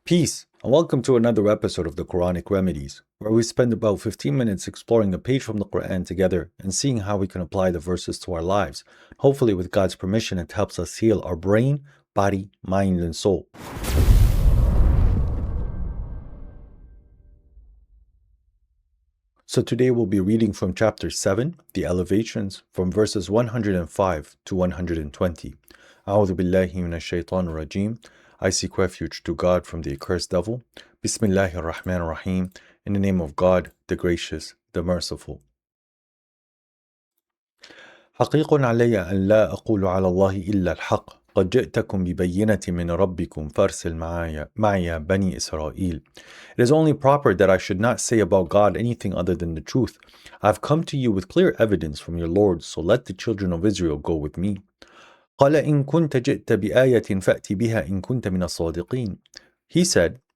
Peace, and welcome to another episode of the Quranic Remedies, where we spend about 15 minutes exploring a page from the Quran together and seeing how we can apply the verses to our lives. Hopefully, with God's permission, it helps us heal our brain, body, mind, and soul. So today we'll be reading from chapter 7, the elevations, from verses 105 to 120. A'udhu billahi minash shaitanir rajim. I seek refuge to God from the accursed devil. Bismillahir Rahmanir Rahim. In the name of God, the gracious, the merciful. حقيق علي أن لا أقول على الله إلا الحق قد جئتكم ببينة من ربكم فارسل معي بني إسرائيل. It is only proper that I should not say about God anything other than the truth. I have come to you with clear evidence from your Lord, so let the children of Israel go with me. قال إن كنت جئت بآية فأتي بها إن كنت من الصادقين.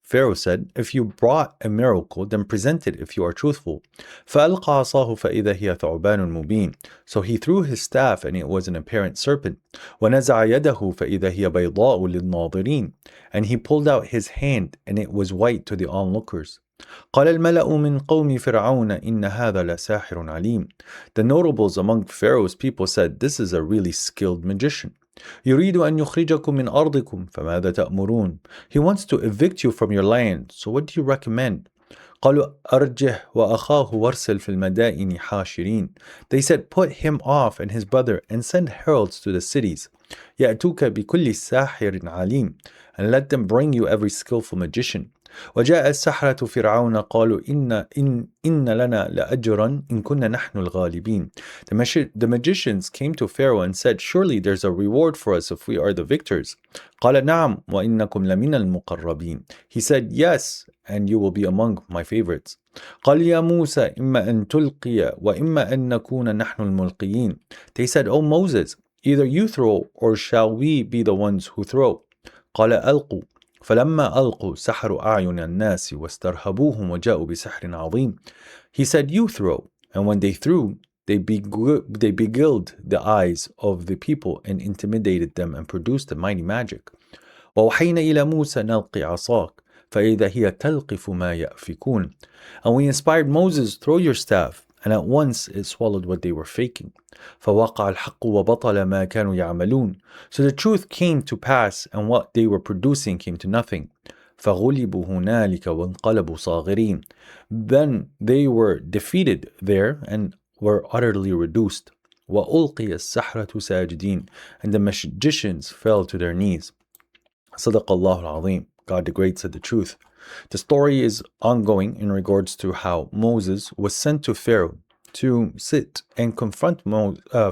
Pharaoh said, if you brought a miracle, then present it if you are truthful. فألقى عصاه فإذا هي ثعبان مبين. So he threw his staff and it was an apparent serpent. ونزع يده فإذا هي بيضاء للناظرين. And he pulled out his hand and it was white to the onlookers. قال الملأ من قوم فرعون إن هذا لساحر عليم. The notables among Pharaoh's people said, this is a really skilled magician. يريد أن يخرجكم من أرضكم فماذا تأمرون. He wants to evict you from your land, so what do you recommend? قالوا أرجه وأخاه وارسل في المدائن حاشرين. They said, put him off and his brother and send heralds to the cities. يأتوك بكل ساحر عليم. And let them bring you every skillful magician. وجاء السحرة فرعون قالوا إن لنا لأجرا إن كنا نحن الغالبين. The magicians came to Pharaoh and said, surely there's a reward for us if we are the victors. قال نعم وإنكم لمن المقربين. He said, yes, and you will be among my favorites. قال يا موسى إما أن تلقي وإما أن نكون نحن الملقيين. They said, oh Moses, either you throw or shall we be the ones who throw. قال ألقوا فلما ألقوا سحروا أعين الناس واسترهبوهم وجاءوا بسحر عظيم. He said, you throw. And when they threw, they beguiled the eyes of the people and intimidated them and produced a mighty magic. وأوحينا إلى موسى نلقي عصاك فإذا هي تلقف ما يأفكون. And we inspired Moses, throw your staff, and at once it swallowed what they were faking. فوقع الحق وبطل ما كانوا يعملون. So the truth came to pass and what they were producing came to nothing. فغلبوا هنالك وانقلبوا صاغرين. Then they were defeated there and were utterly reduced. وألقي السحرة ساجدين. And the magicians fell to their knees. صدق الله العظيم. God the Great said the truth. The story is ongoing in regards to how Moses was sent to Pharaoh to sit and confront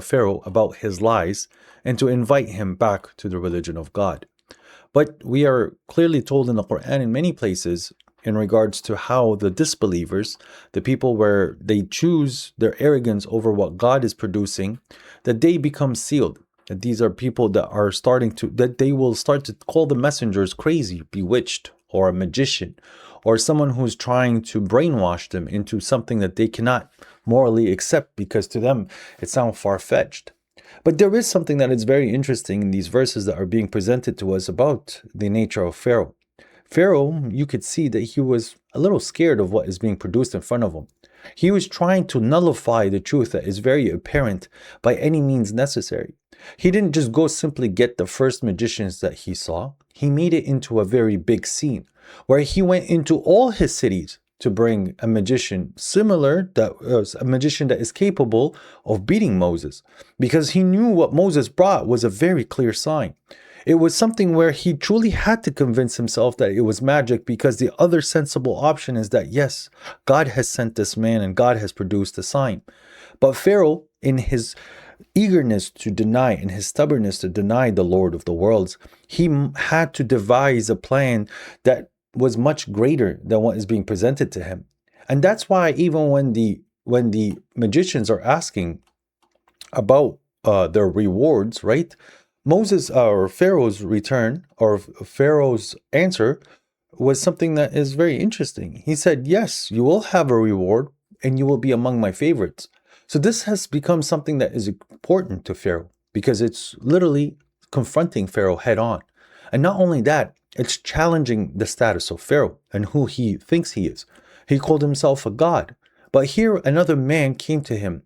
Pharaoh about his lies and to invite him back to the religion of God. But we are clearly told in the Quran in many places in regards to how the disbelievers, the people where they choose their arrogance over what God is producing, that they become sealed. That these are people that they will start to call the messengers crazy, bewitched, or a magician, or someone who's trying to brainwash them into something that they cannot morally accept because to them it sounds far-fetched. But there is something that is very interesting in these verses that are being presented to us about the nature of Pharaoh. Pharaoh, you could see that he was a little scared of what is being produced in front of him. He was trying to nullify the truth that is very apparent by any means necessary. He didn't just go simply get the first magicians that he saw. He made it into a very big scene where he went into all his cities to bring a magician a magician that is capable of beating Moses, because he knew what Moses brought was a very clear sign. It was something where he truly had to convince himself that it was magic, because the other sensible option is that yes, God has sent this man and God has produced a sign. But Pharaoh, in his eagerness to deny and his stubbornness to deny the Lord of the worlds, he had to devise a plan that was much greater than what is being presented to him. And that's why even when the magicians are asking about their rewards, right? Moses or Pharaoh's return or Pharaoh's answer was something that is very interesting. He said, yes, you will have a reward and you will be among my favorites. So this has become something that is important to Pharaoh because it's literally confronting Pharaoh head on. And not only that, It's challenging the status of Pharaoh and who he thinks he is. He called himself a god. But here another man came to him,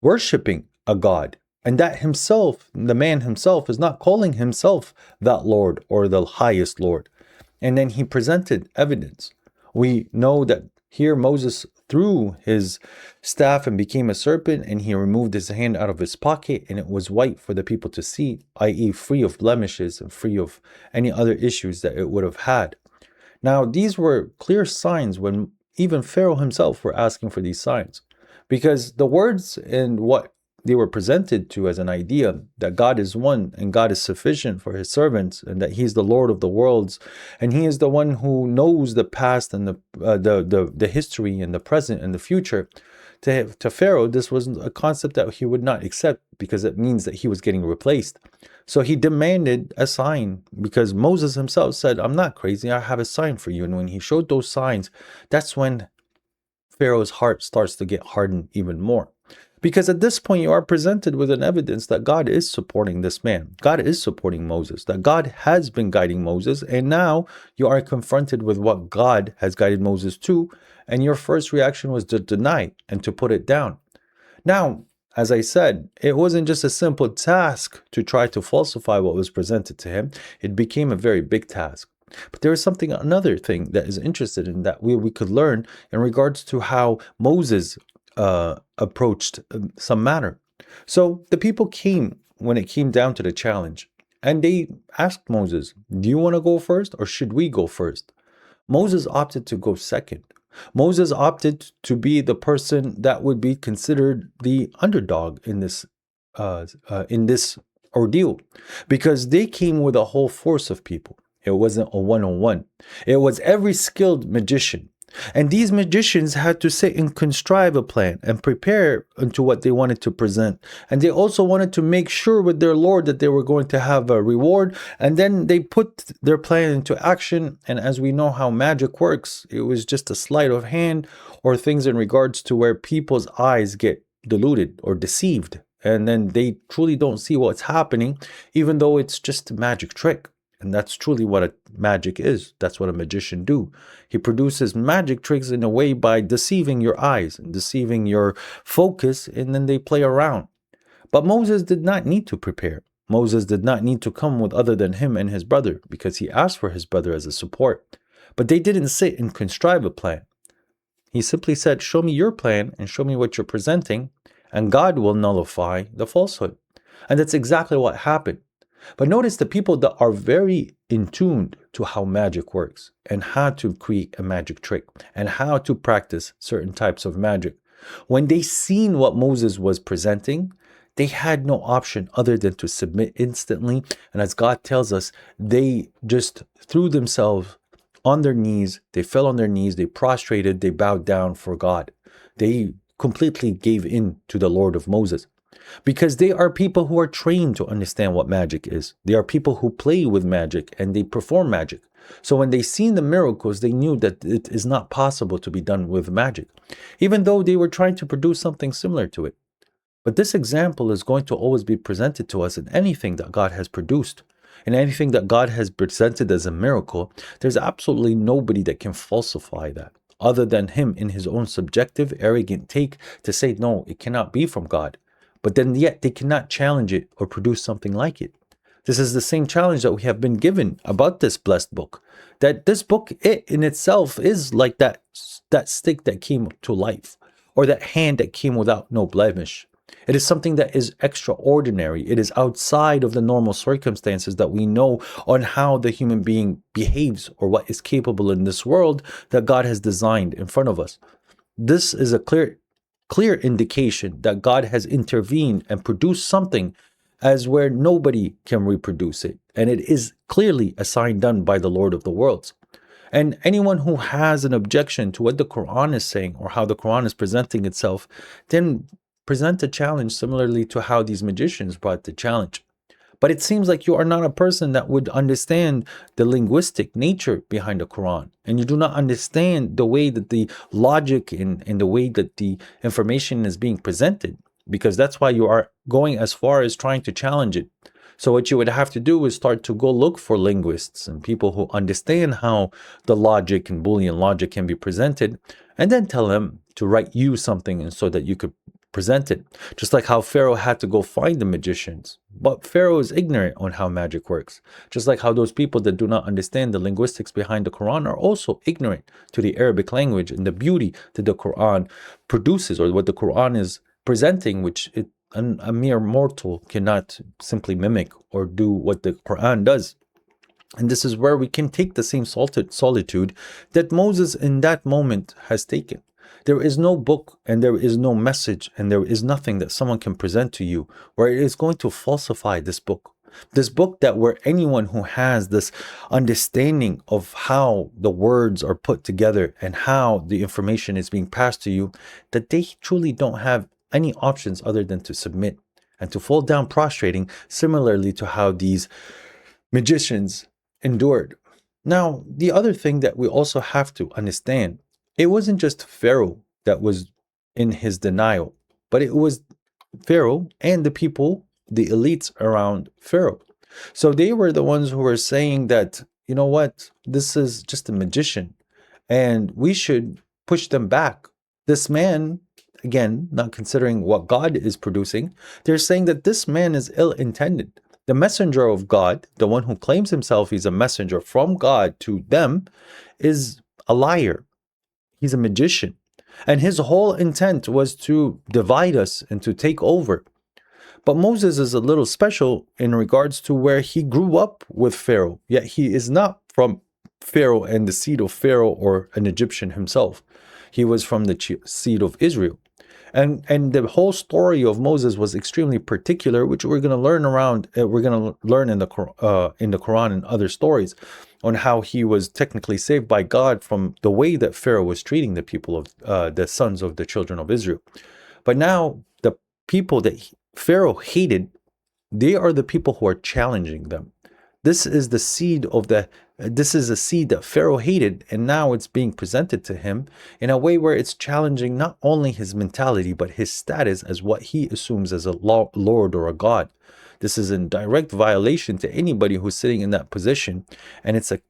worshiping a god. And that himself, the man himself, is not calling himself that Lord or the highest Lord. And then he presented evidence. We know that here Moses threw his staff and became a serpent, and he removed his hand out of his pocket, and it was white for the people to see, i.e., free of blemishes and free of any other issues that it would have had. Now, these were clear signs when even Pharaoh himself were asking for these signs, because the words and what they were presented to as an idea that God is one and God is sufficient for his servants and that he's the Lord of the worlds and he is the one who knows the past and the history and the present and the future. To Pharaoh, this was a concept that he would not accept because it means that he was getting replaced. So he demanded a sign because Moses himself said, I'm not crazy, I have a sign for you. And when he showed those signs, that's when Pharaoh's heart starts to get hardened even more. Because at this point, you are presented with an evidence that God is supporting this man. God is supporting Moses, that God has been guiding Moses. And now you are confronted with what God has guided Moses to. And your first reaction was to deny and to put it down. Now, as I said, it wasn't just a simple task to try to falsify what was presented to him. It became a very big task. But there is another thing that is interested in that we could learn in regards to how Moses approached some matter. So the people came when it came down to the challenge, and they asked Moses, do you want to go first or should we go first? Moses opted to go second. Moses opted to be the person that would be considered the underdog in this ordeal, because they came with a whole force of people. It wasn't a one-on-one. It was every skilled magician. And these magicians had to sit and contrive a plan and prepare into what they wanted to present. And they also wanted to make sure with their Lord that they were going to have a reward. And then they put their plan into action. And as we know how magic works, it was just a sleight of hand or things in regards to where people's eyes get deluded or deceived. And then they truly don't see what's happening, even though it's just a magic trick. And that's truly what a magic is. That's what a magician do. He produces magic tricks in a way by deceiving your eyes and deceiving your focus, and then they play around. But Moses did not need to prepare. Moses did not need to come with other than him and his brother, because he asked for his brother as a support. But they didn't sit and contrive a plan. He simply said, show me your plan and show me what you're presenting, and God will nullify the falsehood. And that's exactly what happened. But notice the people that are very in tune to how magic works and how to create a magic trick and how to practice certain types of magic. When they seen what Moses was presenting, they had no option other than to submit instantly. And as God tells us, they just threw themselves on their knees. They fell on their knees. They prostrated. They bowed down for God. They completely gave in to the Lord of Moses. Because they are people who are trained to understand what magic is. They are people who play with magic and they perform magic. So when they seen the miracles, they knew that it is not possible to be done with magic, even though they were trying to produce something similar to it. But this example is going to always be presented to us in anything that God has produced. In anything that God has presented as a miracle, there's absolutely nobody that can falsify that other than him in his own subjective, arrogant take to say, no, it cannot be from God. But then yet they cannot challenge it or produce something like it. This is the same challenge that we have been given about this blessed book. That this book, it in itself is like that stick that came to life, or that hand that came without no blemish. It is something that is extraordinary. It is outside of the normal circumstances that we know on how the human being behaves or what is capable in this world that God has designed in front of us. This is a clear indication that God has intervened and produced something as where nobody can reproduce it. And it is clearly a sign done by the Lord of the worlds. And anyone who has an objection to what the Quran is saying or how the Quran is presenting itself, then present a challenge similarly to how these magicians brought the challenge. But it seems like you are not a person that would understand the linguistic nature behind the Quran. And you do not understand the way that the logic and the way that the information is being presented. Because that's why you are going as far as trying to challenge it. So what you would have to do is start to go look for linguists and people who understand how the logic and Boolean logic can be presented, and then tell them to write you something and so that you could present it. Just like how Pharaoh had to go find the magicians. But Pharaoh is ignorant on how magic works. Just like how those people that do not understand the linguistics behind the Quran are also ignorant to the Arabic language and the beauty that the Quran produces, or what the Quran is presenting, which a mere mortal cannot simply mimic or do what the Quran does. And this is where we can take the same solitude that Moses in that moment has taken. There is no book and there is no message and there is nothing that someone can present to you where it is going to falsify this book. This book that where anyone who has this understanding of how the words are put together and how the information is being passed to you, that they truly don't have any options other than to submit and to fall down prostrating, similarly to how these magicians endured. Now, the other thing that we also have to understand, it wasn't just Pharaoh that was in his denial, but it was Pharaoh and the people, the elites around Pharaoh. So they were the ones who were saying that, you know what, this is just a magician and we should push them back. This man, again, not considering what God is producing, they're saying that this man is ill-intended. The messenger of God, the one who claims himself he's a messenger from God to them, is a liar. He's a magician. And his whole intent was to divide us and to take over. But Moses is a little special in regards to where he grew up with Pharaoh, yet he is not from Pharaoh and the seed of Pharaoh or an Egyptian himself. He was from the seed of Israel. And the whole story of Moses was extremely particular, which we're going to learn in the Quran and other stories on how he was technically saved by God from the way that Pharaoh was treating the people of the sons of the children of Israel. But now the people that Pharaoh hated, they are the people who are challenging them. This is a seed that Pharaoh hated, and now it's being presented to him in a way where it's challenging not only his mentality, but his status as what he assumes as a lord or a god. This is in direct violation to anybody who's sitting in that position, and it's a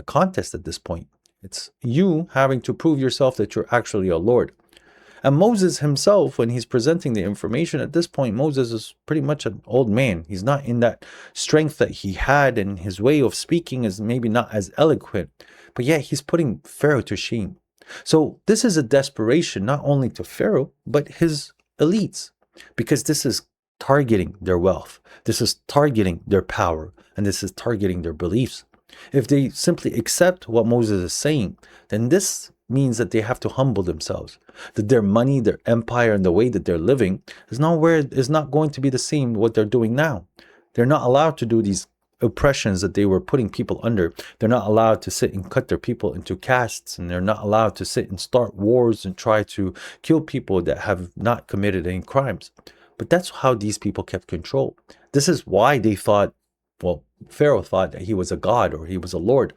contest at this point. It's you having to prove yourself that you're actually a lord. And Moses himself, when he's presenting the information, at this point, Moses is pretty much an old man. He's not in that strength that he had, and his way of speaking is maybe not as eloquent, but yet he's putting Pharaoh to shame. So this is a desperation, not only to Pharaoh, but his elites, because this is targeting their wealth. This is targeting their power, and this is targeting their beliefs. If they simply accept what Moses is saying, then this means that they have to humble themselves, that their money, their empire, and the way that they're living is not going to be the same what they're doing now. They're not allowed to do these oppressions that they were putting people under. They're not allowed to sit and cut their people into castes, and they're not allowed to sit and start wars and try to kill people that have not committed any crimes. But that's how these people kept control. This is why they thought, well, Pharaoh thought that he was a god or he was a lord.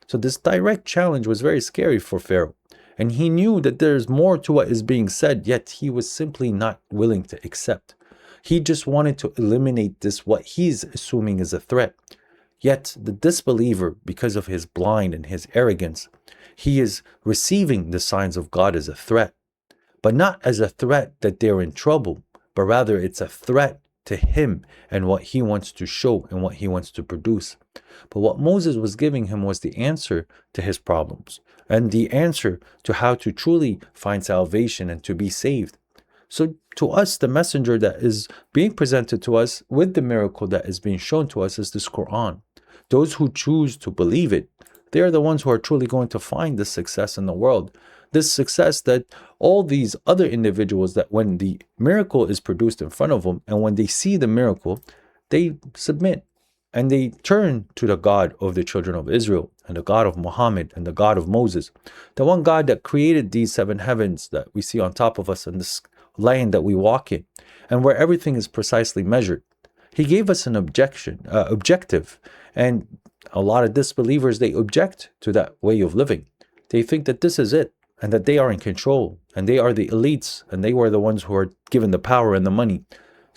So this direct challenge was very scary for Pharaoh. And he knew that there's more to what is being said, yet he was simply not willing to accept. He just wanted to eliminate this, what he's assuming is a threat. Yet the disbeliever, because of his blind and his arrogance, he is receiving the signs of God as a threat. But not as a threat that they're in trouble, but rather it's a threat to him and what he wants to show and what he wants to produce. But what Moses was giving him was the answer to his problems and the answer to how to truly find salvation and to be saved. So to us, the messenger that is being presented to us with the miracle that is being shown to us is this Quran. Those who choose to believe it, they are the ones who are truly going to find this success in the world. This success that all these other individuals, that when the miracle is produced in front of them and when they see the miracle, they submit and they turn to the God of the children of Israel and the God of Muhammad and the God of Moses, the one God that created these seven heavens that we see on top of us and this land that we walk in, and where everything is precisely measured. He gave us an objective, and a lot of disbelievers, they object to that way of living. They think that this is it, and that they are in control, and they are the elites, and they were the ones who are given the power and the money.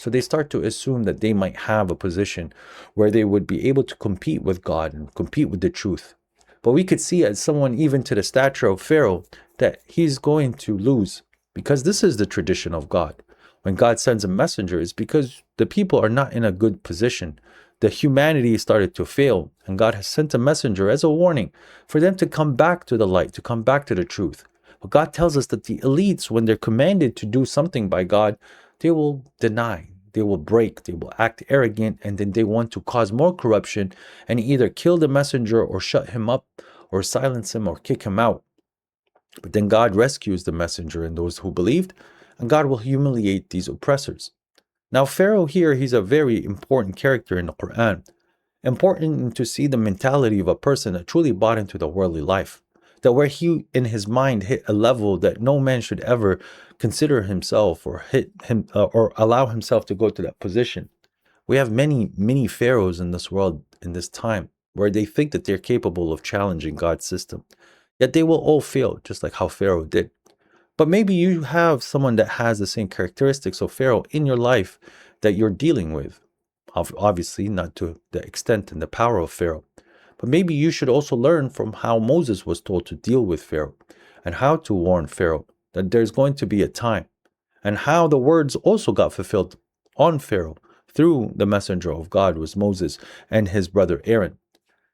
So they start to assume that they might have a position where they would be able to compete with God and compete with the truth. But we could see as someone even to the stature of Pharaoh that he's going to lose, because this is the tradition of God. When God sends a messenger, it's because the people are not in a good position. The humanity started to fail, and God has sent a messenger as a warning for them to come back to the light, to come back to the truth. But God tells us that the elites, when they're commanded to do something by God, they will deny, they will break, they will act arrogant, and then they want to cause more corruption and either kill the messenger or shut him up or silence him or kick him out. But then God rescues the messenger and those who believed, and God will humiliate these oppressors. Now, Pharaoh here, he's a very important character in the Quran. Important to see the mentality of a person that truly bought into the worldly life. That where he, in his mind, hit a level that no man should ever consider himself or hit him or allow himself to go to that position. We have many mini-Pharaohs in this world in this time where they think that they're capable of challenging God's system. Yet they will all fail, just like how Pharaoh did. But maybe you have someone that has the same characteristics of Pharaoh in your life that you're dealing with. Obviously, not to the extent and the power of Pharaoh. But maybe you should also learn from how Moses was told to deal with Pharaoh and how to warn Pharaoh that there's going to be a time, and how the words also got fulfilled on Pharaoh through the messenger of God was Moses and his brother Aaron.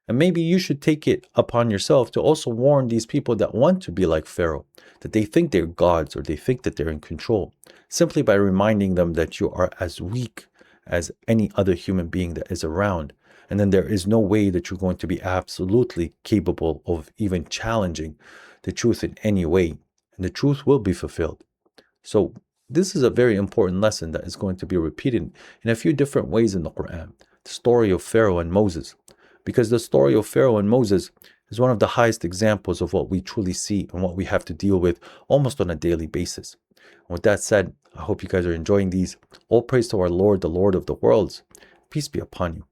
And maybe you should take it upon yourself to also warn these people that want to be like Pharaoh, that they think they're gods or they think that they're in control, simply by reminding them that you are as weak as any other human being that is around. And then there is no way that you're going to be absolutely capable of even challenging the truth in any way. And the truth will be fulfilled. So this is a very important lesson that is going to be repeated in a few different ways in the Quran. The story of Pharaoh and Moses. Because the story of Pharaoh and Moses is one of the highest examples of what we truly see and what we have to deal with almost on a daily basis. And with that said, I hope you guys are enjoying these. All praise to our Lord, the Lord of the worlds. Peace be upon you.